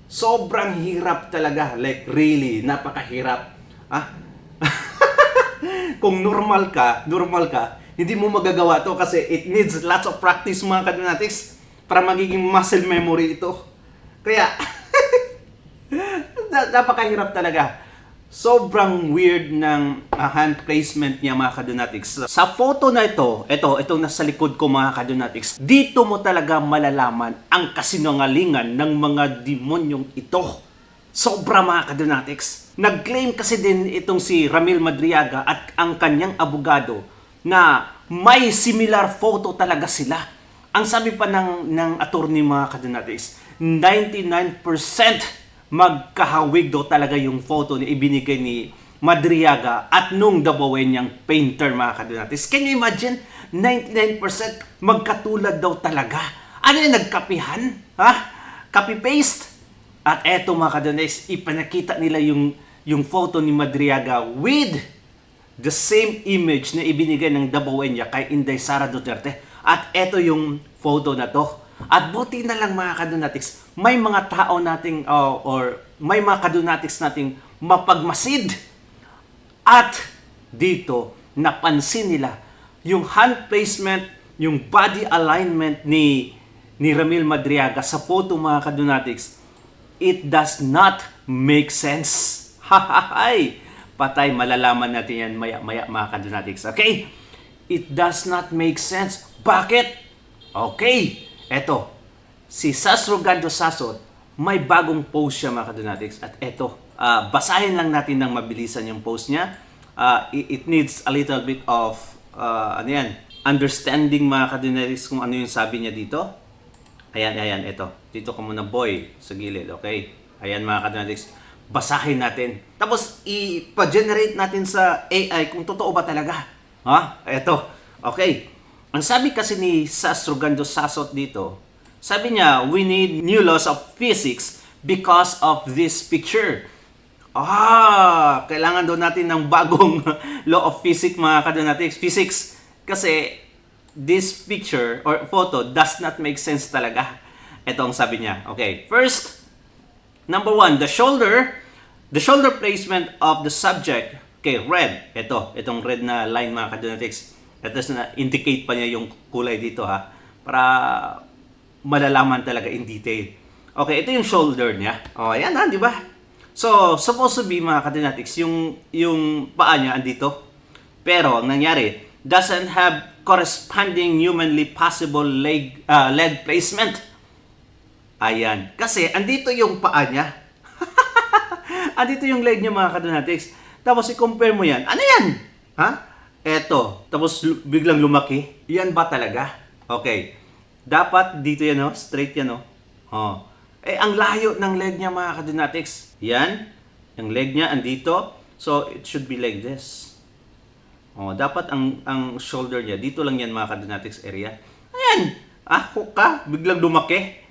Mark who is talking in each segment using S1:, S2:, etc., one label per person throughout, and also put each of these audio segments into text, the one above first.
S1: Sobrang hirap talaga. Like really, napakahirap. Ah? Kung normal ka, hindi mo magagawa to kasi it needs lots of practice mga kadonatics para magiging muscle memory ito. Kaya, napakahirap talaga. Sobrang weird ng hand placement niya mga kadonatics. Sa photo na itong nasa likod ko mga kadonatics, dito mo talaga malalaman ang kasinungalingan ng mga demonyong ito. Sobra mga kadonatics. Nag-claim kasi din itong si Ramil Madriaga at ang kanyang abogado na may similar photo talaga sila. Ang sabi pa ng attorney mga kadonatics, 99% magkahawig daw talaga yung photo na ibinigay ni Madriaga at nung Dabawenyang painter mga kadonatics. Can you imagine? 99% magkatulad daw talaga. Ano yung nagkapihan? Ha? Copy-paste? At eto mga kadonatics, ipanakita nila yung photo ni Madriaga with the same image na ibinigay ng Dabawenya kay Inday Sara Duterte. At eto yung photo na to. At buti na lang mga kadonatics, may mga tao nating or may mga kadonatics nating mapagmasid. At dito, napansin nila yung hand placement, yung body alignment ni Ramil Madriaga sa photo mga kadonatics. It does not make sense. Hahahay! Patay, malalaman natin yan maya-maya mga kadonatics. Okay? It does not make sense. Bakit? Okay. Eto, si Sasrogando Sasot, may bagong post siya mga kadonatics. At eto, basahin lang natin ng mabilisan yung post niya. It needs a little bit of, understanding mga kadonatics kung ano yung sabi niya dito. Ayan, eto. Dito ko muna boy, sa gilid, okay? Ayan mga kadonatics, basahin natin. Tapos, ipa-generate natin sa AI kung totoo ba talaga. Ha? Eto, okay. Ang sabi kasi ni Sasrogando Sasot dito, sabi niya, we need new laws of physics because of this picture. Kailangan daw natin ng bagong law of physics mga kadonatics. Physics. Kasi this picture or photo does not make sense talaga. Ito ang sabi niya. Okay, first, number one, the shoulder placement of the subject. Okay, red. Itong red na line mga kadonatics. At na indicate pa niya yung kulay dito ha, para malalaman talaga in detail. Okay, ito yung shoulder niya. Ayan ha, di ba? So, supposed to be mga kadonatics, yung paa niya andito. Pero, ang nangyari, doesn't have corresponding humanly possible leg placement. Ayan. Kasi, andito yung paa niya. Andito yung leg niya mga kadonatics. Tapos, i-compare mo yan. Ano yan? Ha? Eto, tapos biglang lumaki. Yan ba talaga? Okay. Dapat dito yan, no? Straight yan, no? Ang layo ng leg niya, mga kadonatics. Yan. Yung leg niya, andito. So, it should be like this. Dapat ang shoulder niya, dito lang yan, mga kadonatics area. Ayan. Biglang lumaki.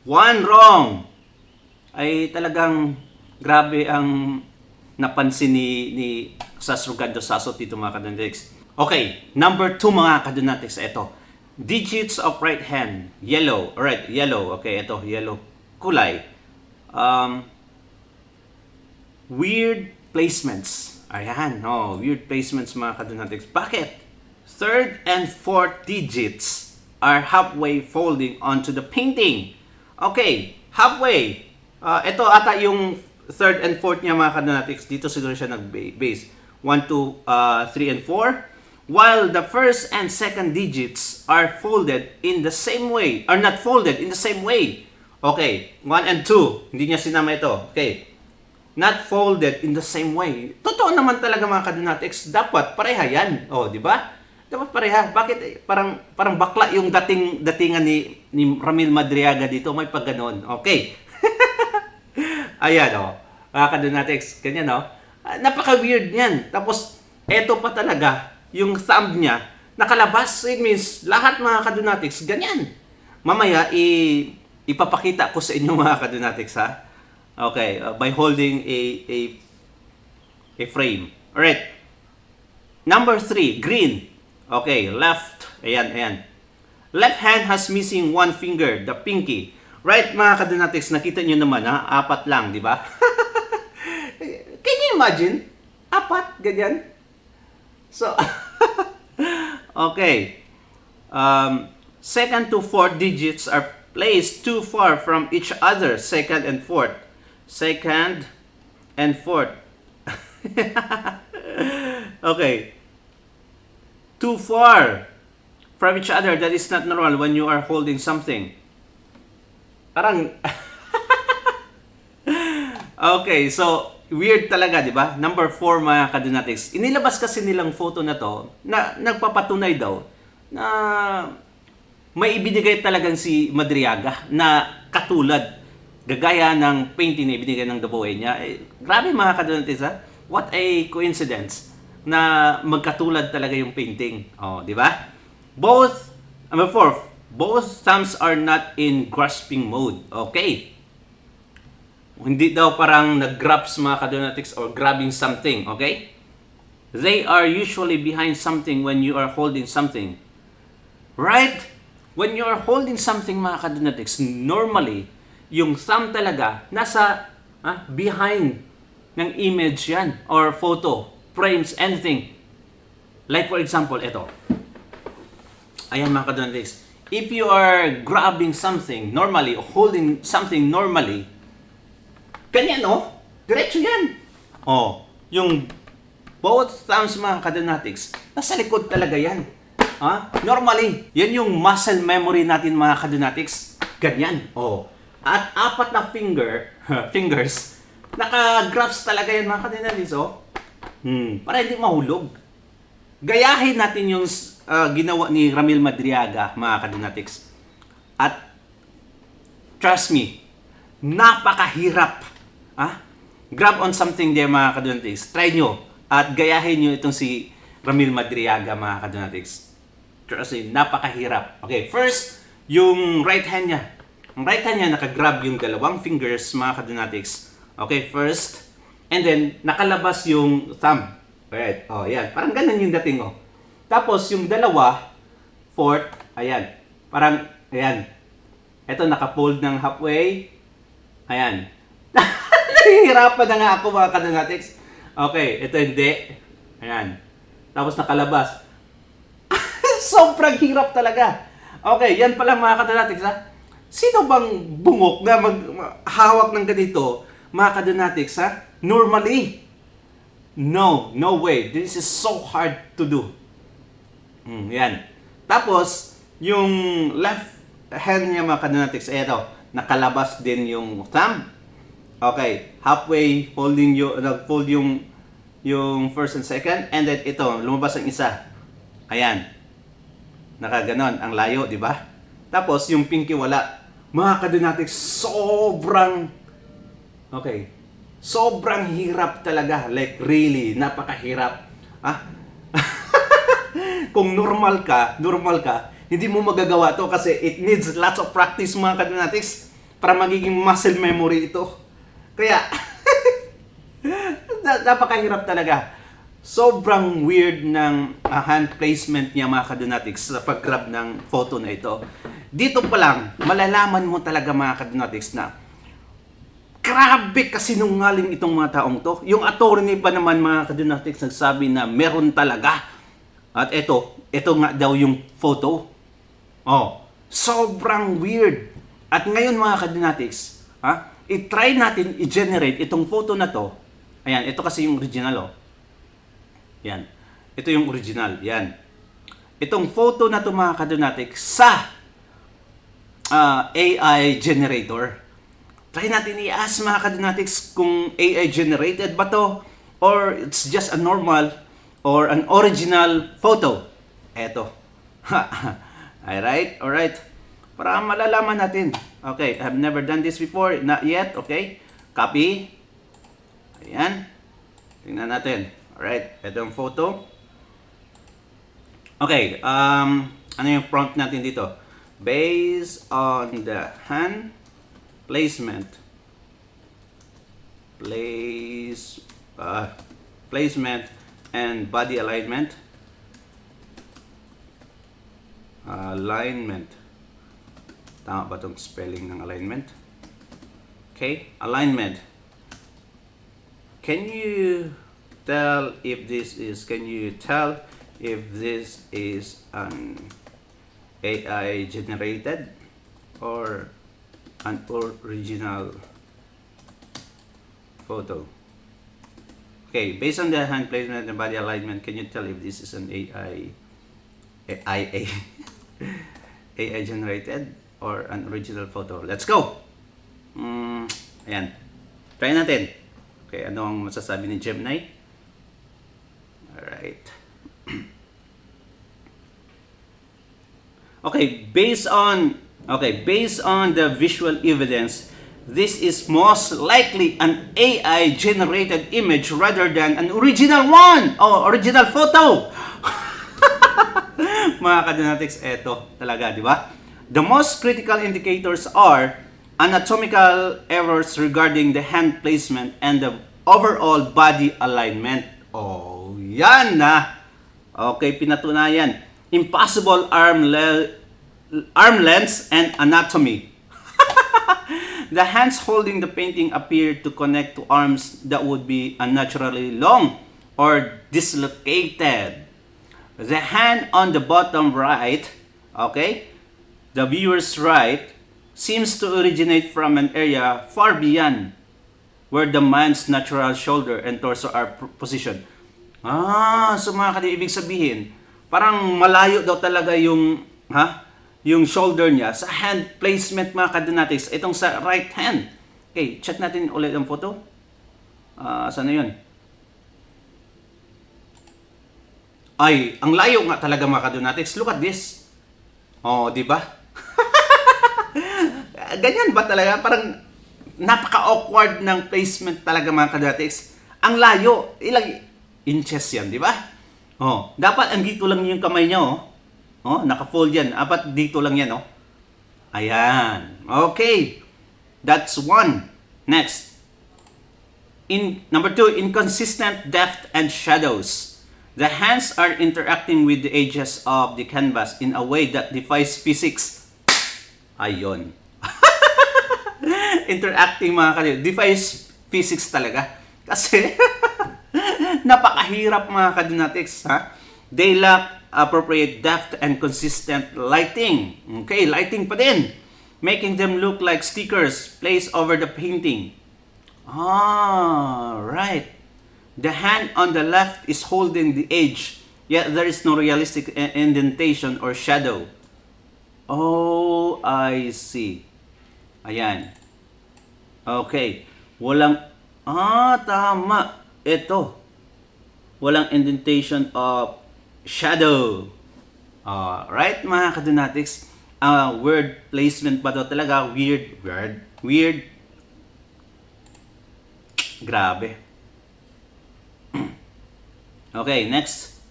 S1: One wrong. Ay talagang grabe ang napansin ni Sasrogando Sasot dito mga kadonatics. Okay, number 2 mga kadonatics, ito. Digits of right hand, yellow. Alright, yellow. Okay, ito, yellow. Kulay. Weird placements. Ayan, weird placements mga kadonatics. Bakit? Third and fourth digits are halfway folding onto the painting. Okay, halfway. Ito ata yung third and fourth niya mga kadonatics. Dito siguro siya nag-base. 1, 2, 3, and 4. While the first and second digits are folded in the same way. Are not folded in the same way. Okay, 1 and 2. Hindi niya sinama ito. Okay. Not folded in the same way. Totoo naman talaga mga kadonatics. Dapat pareha yan. Di ba? Dapat pareha. Bakit parang bakla yung datingan ni Ramil Madriaga dito? May pag ganon. Okay. Ayan, mga kadonatics, ganyan, napaka-weird niyan. Tapos, eto pa talaga, yung thumb niya, nakalabas. It means, lahat mga kadonatics, ganyan. Mamaya, ipapakita ko sa inyo mga kadonatics, ha? Okay, by holding a frame. Alright. Number 3, green. Okay, left. Ayan. Left hand has missing one finger, the pinky. Right, mga kadonatics, nakita nyo naman ha, 4 lang, di ba? Can you imagine? 4, ganyan. So, okay. Second to fourth digits are placed too far from each other. Second and fourth. Second and fourth. Okay. Too far from each other. That is not normal when you are holding something. Parang okay, so weird talaga, di ba? Number 4, mga kadonatics. Inilabas kasi nilang photo na to na nagpapatunay daw na may ibinigay talagang si Madriaga na katulad, gagaya ng painting na ibinigay ng Dabuenya. Grabe, mga kadonatics, ha? What a coincidence na magkatulad talaga yung painting. Oh, di ba? Both, number 4, both thumbs are not in grasping mode. Okay. Hindi daw parang nag-grabs, mga kadonatics, or grabbing something. Okay? They are usually behind something when you are holding something. Right? When you are holding something, mga kadonatics, normally, yung thumb talaga nasa behind ng image yan, or photo, frames, anything. Like for example, ito. Ayan, mga kadonatics. If you are grabbing something normally, holding something normally, ganyan, no? Diretso yan. Oh, yung both thumbs, mga kadonatics, nasa likod talaga yan. Normally, yan yung muscle memory natin, mga kadonatics. Ganyan. Oh. At 4 na fingers, naka-grasp talaga yan, mga kadonatics, oh. Para hindi mahulog. Gayahin natin yung ginawa ni Ramil Madriaga, mga kadonatics. At trust me, napakahirap. Grab on something there, mga kadonatics. Try nyo at gayahin nyo itong si Ramil Madriaga, mga kadonatics. Trust me, napakahirap. Okay, first, yung right hand niya. Ang right hand niya, nakagrab yung 2 fingers, mga kadonatics. Okay, first. And then, nakalabas yung thumb. Right. Oh, yan. Parang ganun yung dating, oh. Tapos, yung 2, fourth, ayan. Parang, ayan. Ito, nakafold ng halfway. Ayan. Nahihirapan na nga ako, mga kadonatics. Okay, ito hindi. Ayan. Tapos, nakalabas. Sobrang hirap talaga. Okay, yan pala, mga kadonatics, ha? Sino bang bungok na maghawak ng ganito, mga kadonatics, ha? Normally. No way. This is so hard to do. Yan. Tapos, yung left hand niya, mga kadonatics, ito, nakalabas din yung thumb. Okay, halfway holding nag-fold yung first and second, and then ito, lumabas ang isa. Ayan. Nakaganon, ang layo, di ba? Tapos, yung pinky wala. Mga kadonatics, sobrang hirap talaga. Like, really, napakahirap. Kung normal ka, hindi mo magagawa to kasi it needs lots of practice, mga kadonatics, para magiging muscle memory ito. Kaya, napakahirap talaga. Sobrang weird ng hand placement niya, mga kadonatics, sa pag-grab ng photo na ito. Dito pa lang, malalaman mo talaga, mga kadonatics, na grabe kasinungaling itong mga taong to. Yung attorney pa naman, mga kadonatics, nagsabi na meron talaga. At ito nga daw yung photo. Oh, sobrang weird. At ngayon, mga kadonatics, i-try natin i-generate itong photo na to. Ayan, ito kasi yung original, oh. Yan. Ito yung original. Yan. Itong photo na to, mga kadonatics, sa AI generator. Try natin i-ask, mga kadonatics, kung AI generated ba to or it's just a normal or an original photo. Eto. Alright. Para malalaman natin. Okay, I've never done this before. Not yet. Okay. Copy. Ayan. Tingnan natin. Alright. Ito yung photo. Okay. Ano yung prompt natin dito? Based on the hand placement and body alignment Tama ba itong spelling ng alignment? Okay, alignment. Can you tell if this is an AI generated or an original photo? Okay, based on the hand placement and body alignment, can you tell if this is an AI generated or an original photo? Let's go! Ayan. Try natin. Okay, ano ang masasabi ni Gemini? Alright. Based on the visual evidence, this is most likely an AI generated image rather than an original one or original photo. Mga kadonatics, eto talaga, di ba? The most critical indicators are anatomical errors regarding the hand placement and the overall body alignment. Oh, yan na. Okay, pinatunayan. Impossible arm lengths and anatomy. The hands holding the painting appear to connect to arms that would be unnaturally long or dislocated. The hand on the bottom right, okay, the viewer's right, seems to originate from an area far beyond where the man's natural shoulder and torso are positioned. So mga kadi, ibig sabihin, parang malayo daw talaga yung shoulder niya sa hand placement, mga kadonatics, itong sa right hand. Okay, check natin ulit ang photo. Saan na yun? Ay, ang layo nga talaga, mga kadonatics. Look at this. Oh, di ba? Ganyan ba talaga? Parang napaka-awkward ng placement talaga, mga kadonatics. Ang layo. Ilang inches yan, di ba? Oh, dapat andito lang yung kamay niya, oh. Oh, naka-fold yan. Dapat dito lang yan, oh. Ayan. Okay. That's one. Next. Number 2, inconsistent depth and shadows. The hands are interacting with the edges of the canvas in a way that defies physics. Ayun. Interacting, mga kalyo. Defies physics talaga. Kasi, napakahirap, mga kadonatics, ha? They lack appropriate depth and consistent lighting. Okay, lighting pa din. Making them look like stickers placed over the painting. Right. The hand on the left is holding the edge, yet there is no realistic indentation or shadow. Oh, I see. Ayan. Okay. Walang, tama. Ito. Walang indentation of shadow. Right, mga kadonatics? Word placement ba daw talaga? Weird. Grabe. Okay, next.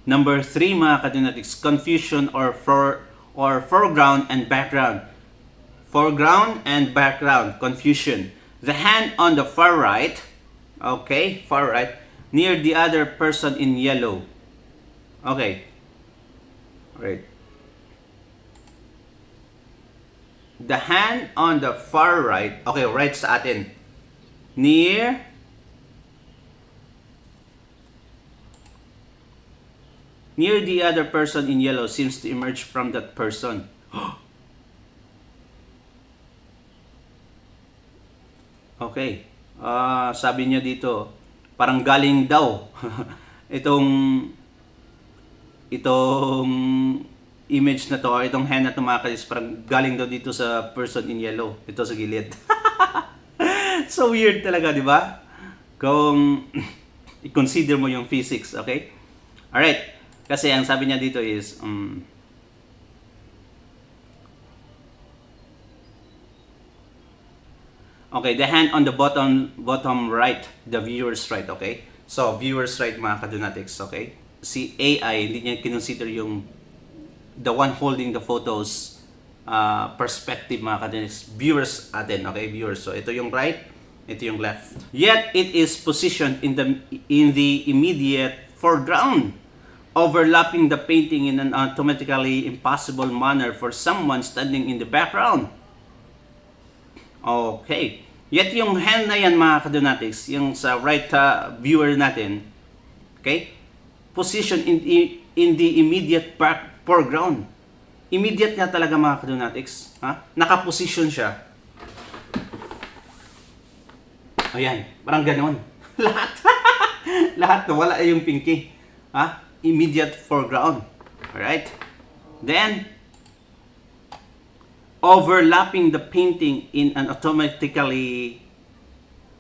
S1: Number 3, mga kadonatics, confusion or foreground and background. Foreground and background confusion. The hand on the far right, okay, far right, near the other person in yellow. Okay. Right. The hand on the far right, okay, right sa atin. Near the other person in yellow seems to emerge from that person. Okay. Sabi niya dito, parang galing daw itong image na to, or itong hand na to, mga kadis, parang galing daw dito sa person in yellow. Ito sa gilid. So weird talaga, di ba? Kung i-consider mo yung physics, okay? Alright. Kasi ang sabi niya dito is, okay, the hand on the bottom right, the viewer's right, okay? So, viewer's right, mga kadonatics, okay? Si AI, hindi niya kinonsider yung the one holding the photos perspective, mga kadonatics. Viewers atin, okay? Viewers. So, ito yung right, ito yung left. Yet, it is positioned in the immediate foreground, overlapping the painting in an automatically impossible manner for someone standing in the background. Okay. Yet yung hand na yan mga kadonatics, yung sa right viewer natin, okay, position in the immediate foreground. Immediate nga talaga mga kadonatics. Ha? Nakaposition siya. Ayan, parang ganon. Lahat. Lahat na wala yung pinky. Ha? Immediate foreground. Alright? Then, overlapping the painting in an automatically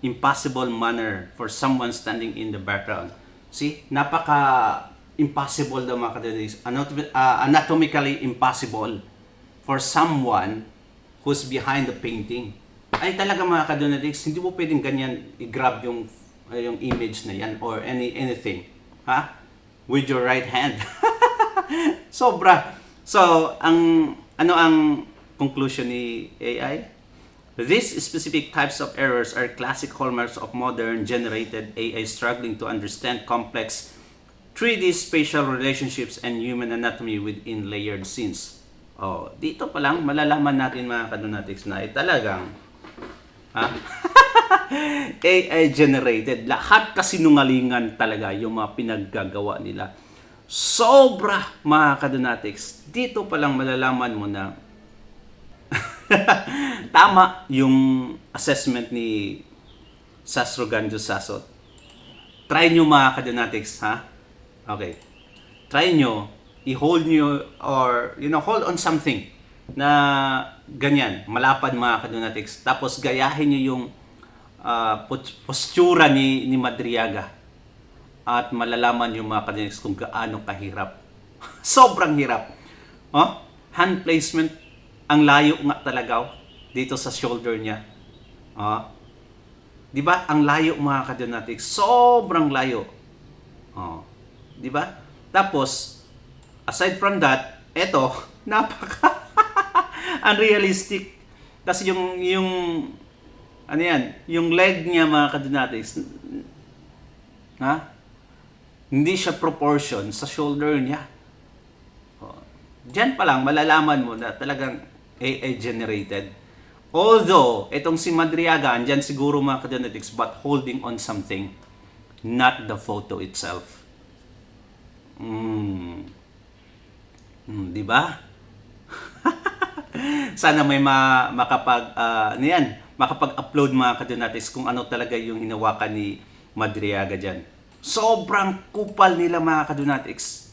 S1: impossible manner for someone standing in the background. See, napaka-impossible daw mga kadonatics. Anatomically impossible for someone who's behind the painting. Ay talaga mga kadonatics, hindi mo pwedeng ganyan i-grab yung image na yan or anything. Ha? With your right hand. Sobra. So, ang conclusion ni AI? These specific types of errors are classic hallmarks of modern generated AI struggling to understand complex 3D spatial relationships and human anatomy within layered scenes. Oh, dito pa lang malalaman natin mga kadonatics na talagang AI generated. Lahat kasinungalingan talaga yung mga pinaggagawa nila. Sobra mga kadonatics. Dito pa lang malalaman mo na tama yung assessment ni Sastroganjo Sasot. Try nyo mga kadonatics, ha? Okay. Try nyo, i-hold nyo or, hold on something na ganyan, malapad mga kadonatics. Tapos gayahin nyo yung postura ni Madriaga. At malalaman yung mga kadonatics kung gaano kahirap. Sobrang hirap. Oh? Hand placement, ang layo nga talaga dito sa shoulder niya. Di ba? Ang layo mga kadonatics. Sobrang layo. Di ba? Tapos, aside from that, eto, napaka unrealistic. Kasi yung ano yan, yung leg niya mga kadonatics, hindi siya proportion sa shoulder niya. Diyan pa lang malalaman mo na talagang AI generated. Although, itong si Madriaga, andyan siguro mga kadonatics, but holding on something, not the photo itself. Di ba? Sana may makapag-upload mga kadonatics kung ano talaga yung hinawakan ni Madriaga dyan. Sobrang kupal nila mga kadonatics.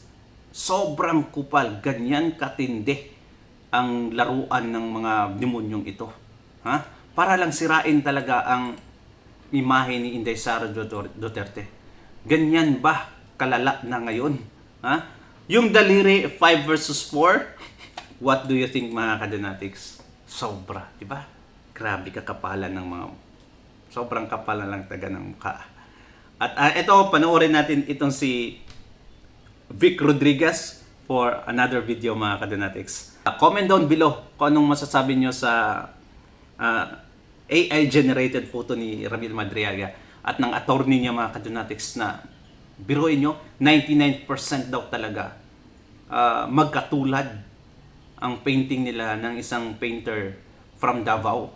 S1: Sobrang kupal. Ganyan katindi ang laruan ng mga demonyong ito. Ha? Para lang sirain talaga ang imahe ni Inday Sara Duterte. Ganyan ba kalala na ngayon? Ha? Yung daliri 5 versus 4, what do you think mga kadonatics? Sobra, di ba? Grabe kakapalan ng mga sobrang kapalan lang taga ng mukha. At ito, panoorin natin itong si Vic Rodriguez for another video mga kadonatics. Comment down below kung anong masasabi nyo sa AI-generated photo ni Ramil Madriaga at ng attorney niya mga kadonatics na biruin nyo, 99% daw talaga magkatulad ang painting nila ng isang painter from Davao.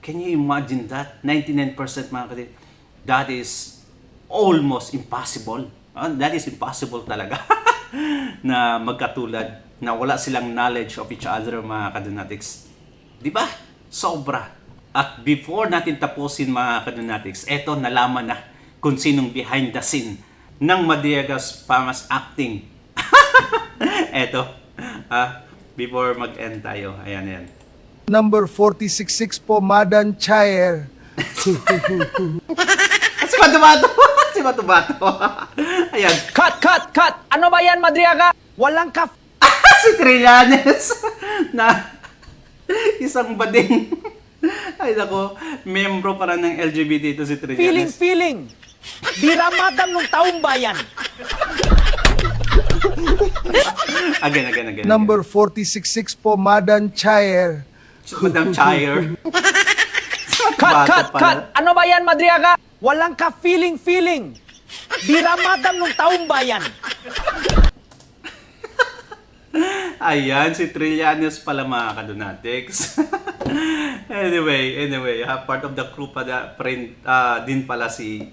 S1: Can you imagine that? 99% mga kadonatics. That is almost impossible. That is impossible talaga na magkatulad, na wala silang knowledge of each other mga kadonatics. Di ba? Sobra. At before natin tapusin mga kadonatics, eto nalaman na kung sinong behind the scene ng Madriaga's famous acting. Eto. Before mag-end tayo. Ayan.
S2: Number 466 po, Madan Chair.
S1: Si Matubato! Si Matubato! Ayan.
S3: Cut! Ano ba yan, Madriaga? Walang
S1: Si Trillanes na isang bading. Ay nako, membro para ng LGBT ito si Trillanes.
S3: feeling. Diramadam ng taong bayan.
S1: Again.
S2: Number 466 po, Madan Chair.
S1: Si Madam Chair.
S3: Cut! Ano ba yan, Madriaga? Walang feeling. Diramadam ng taong bayan.
S1: Ayan, si Trillanes pala mga kadonatics. anyway, part of the crew pala, friend, din pala si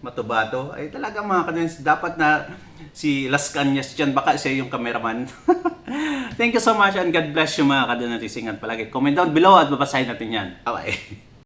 S1: Matubato. Ay talaga mga kadonatics, dapat na si Las Cañas dyan, baka siya yung cameraman. Thank you so much and God bless you mga kadonatics. Ingat palagi. Comment down below at babasahin natin yan. Bye-bye.